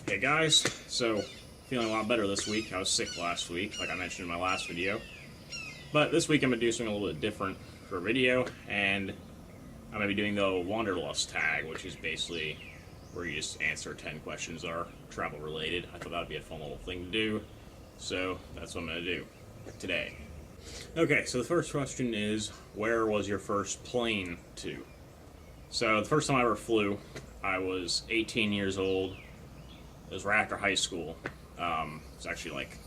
Hey guys, so feeling a lot better this week. I was sick last week, like I mentioned in my last video. But this week I'm going to do something a little bit different for a video, and I'm going to be doing the Wanderlust Tag, which is basically where you just answer 10 questions that are travel related. I thought that would be a fun little thing to do, so that's what I'm going to do today. Okay, so the first question is, where was your first plane to? So the first time I ever flew, I was 18 years old. It was right after high school. It was actually like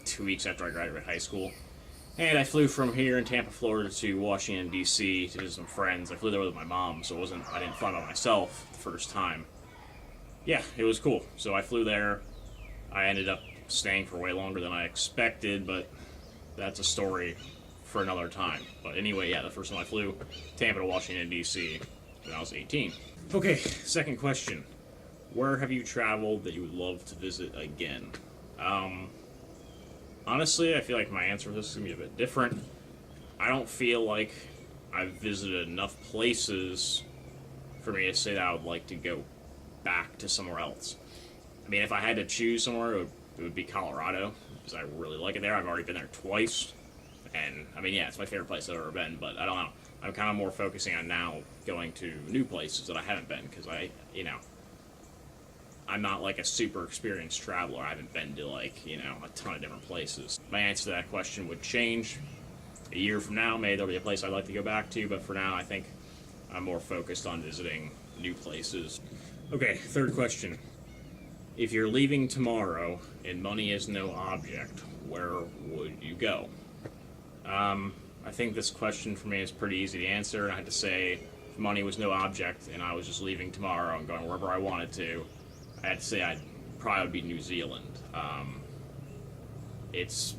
2 weeks after I graduated high school. And I flew from here in Tampa, Florida to Washington, D.C. to visit some friends. I flew there with my mom, so I didn't fly by myself the first time. Yeah, it was cool. So I flew there. I ended up staying for way longer than I expected, but that's a story for another time. But anyway, yeah, the first time I flew Tampa to Washington, D.C. when I was 18. Okay, second question. Where have you traveled that you would love to visit again? Honestly, I feel like my answer to this is going to be a bit different. I don't feel like I've visited enough places for me to say that I would like to go back to somewhere else. I mean, if I had to choose somewhere, it would be Colorado, because I really like it there. I've already been there twice, and I mean, yeah, it's my favorite place I've ever been, but I don't know. I'm kind of more focusing on now going to new places that I haven't been, because I'm not like a super experienced traveler. I haven't been to a ton of different places. My answer to that question would change. A year from now, maybe there'll be a place I'd like to go back to, but for now I think I'm more focused on visiting new places. Okay, third question. If you're leaving tomorrow and money is no object, where would you go? I think this question for me is pretty easy to answer. I had to say, if money was no object and I was just leaving tomorrow and going wherever I wanted to, I had to say I'd probably would be New Zealand. It's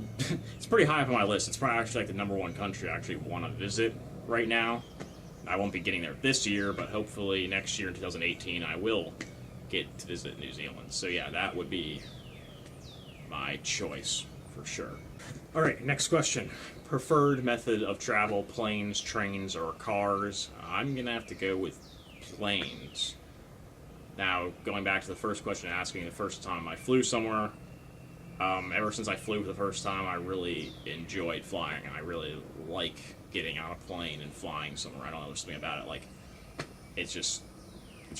pretty high up on my list. It's probably actually like the #1 country I actually want to visit right now. I won't be getting there this year, but hopefully next year in 2018 I will get to visit New Zealand. So yeah, that would be my choice for sure. Alright, next question. Preferred method of travel, planes, trains, or cars? I'm gonna have to go with planes. Now, going back to the first question, asking the first time I flew somewhere, ever since I flew for the first time, I really enjoyed flying, and I really like getting on a plane and flying somewhere. I don't know, there's something about it, like, it's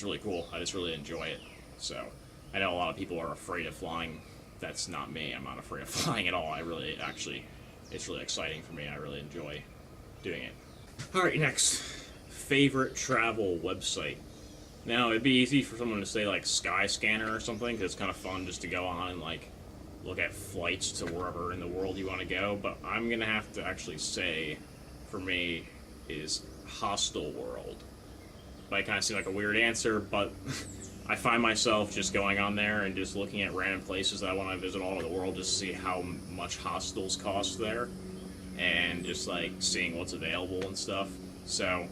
really cool. I just really enjoy it. So, I know a lot of people are afraid of flying. That's not me. I'm not afraid of flying at all. It's really exciting for me. I really enjoy doing it. Alright, next. Favorite travel website? Now, it'd be easy for someone to say, like, Skyscanner or something, because it's kind of fun just to go on and, like, look at flights to wherever in the world you want to go, but I'm going to have to actually say, for me, is Hostel World. Might kind of seem like a weird answer, but I find myself just going on there and just looking at random places that I want to visit all over the world just to see how much hostels cost there, and just, like, seeing what's available and stuff. So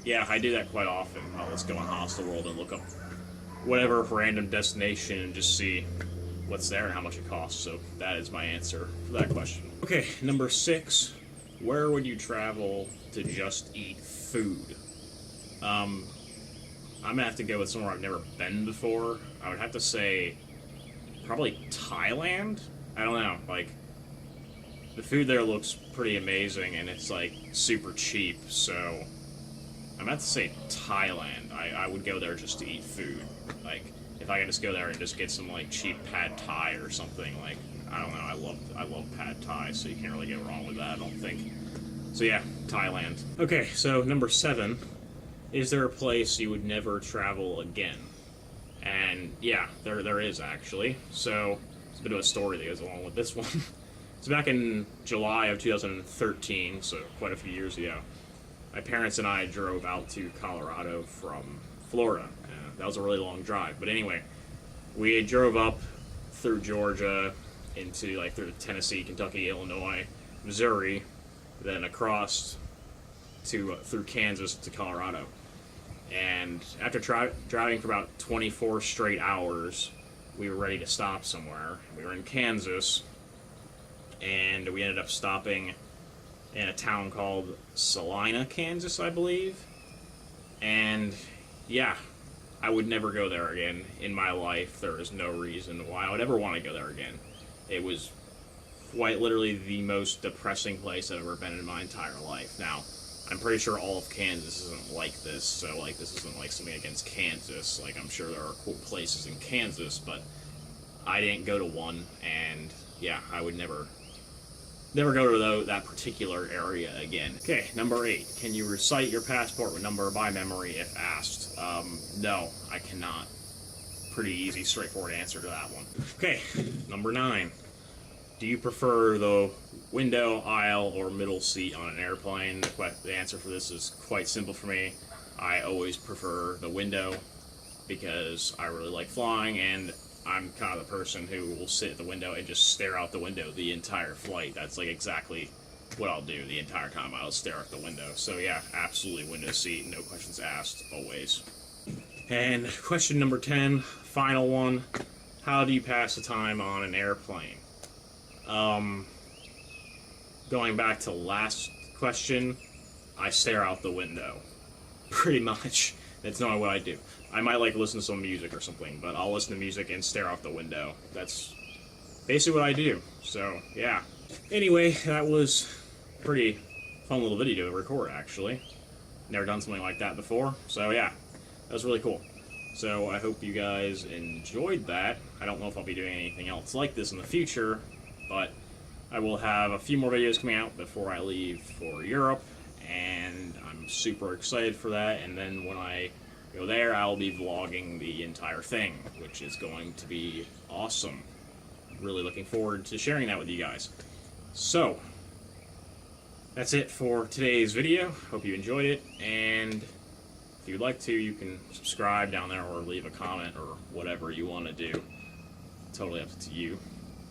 yeah, I do that quite often. Let's go on Hostel World and look up whatever random destination and just see what's there and how much it costs. So that is my answer for that question. Okay, number 6. Where would you travel to just eat food? I'm gonna have to go with somewhere I've never been before. I would have to say probably Thailand. I don't know, like, the food there looks pretty amazing and it's like super cheap, so I'm about to say Thailand. I would go there just to eat food. Like, if I could just go there and just get some, like, cheap pad thai or something, like, I don't know, I love pad thai, so you can't really get wrong with that, I don't think. So yeah, Thailand. Okay, so number 7, is there a place you would never travel again? And yeah, there is actually. So, it's a bit of a story that goes along with this one. So back in July of 2013, so quite a few years ago, my parents and I drove out to Colorado from Florida. That was a really long drive. But anyway, we drove up through Georgia into, like, through Tennessee, Kentucky, Illinois, Missouri, then across to through Kansas to Colorado. And after driving for about 24 straight hours, we were ready to stop somewhere. We were in Kansas, and we ended up stopping in a town called Salina, Kansas, I believe. And yeah, I would never go there again in my life. There is no reason why I would ever want to go there again. It was quite literally the most depressing place I've ever been in my entire life. Now, I'm pretty sure all of Kansas isn't like this, so like this isn't like something against Kansas. Like, I'm sure there are cool places in Kansas, but I didn't go to one, and yeah, I would never go to that particular area again. Okay, number 8. Can you recite your passport number by memory if asked? No, I cannot. Pretty easy, straightforward answer to that one. Okay, number 9. Do you prefer the window, aisle, or middle seat on an airplane? The answer for this is quite simple for me. I always prefer the window because I really like flying, and I'm kind of the person who will sit at the window and just stare out the window the entire flight. That's like exactly what I'll do the entire time. I'll stare out the window. So yeah, absolutely window seat, no questions asked, always. And question number 10, final one. How do you pass the time on an airplane? Going back to last question, I stare out the window. Pretty much. That's not what I do. I might like listen to some music or something, but I'll listen to music and stare out the window. That's basically what I do. So, yeah. Anyway, that was a pretty fun little video to record, actually. Never done something like that before. So, yeah. That was really cool. So, I hope you guys enjoyed that. I don't know if I'll be doing anything else like this in the future, but I will have a few more videos coming out before I leave for Europe, and I'm super excited for that. And then when I go there, I'll be vlogging the entire thing, which is going to be awesome. Really looking forward to sharing that with you guys. So, that's it for today's video. Hope you enjoyed it, and if you'd like to, you can subscribe down there or leave a comment or whatever you want to do. Totally up to you.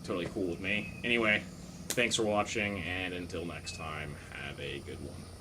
Totally cool with me. Anyway, thanks for watching, and until next time, have a good one.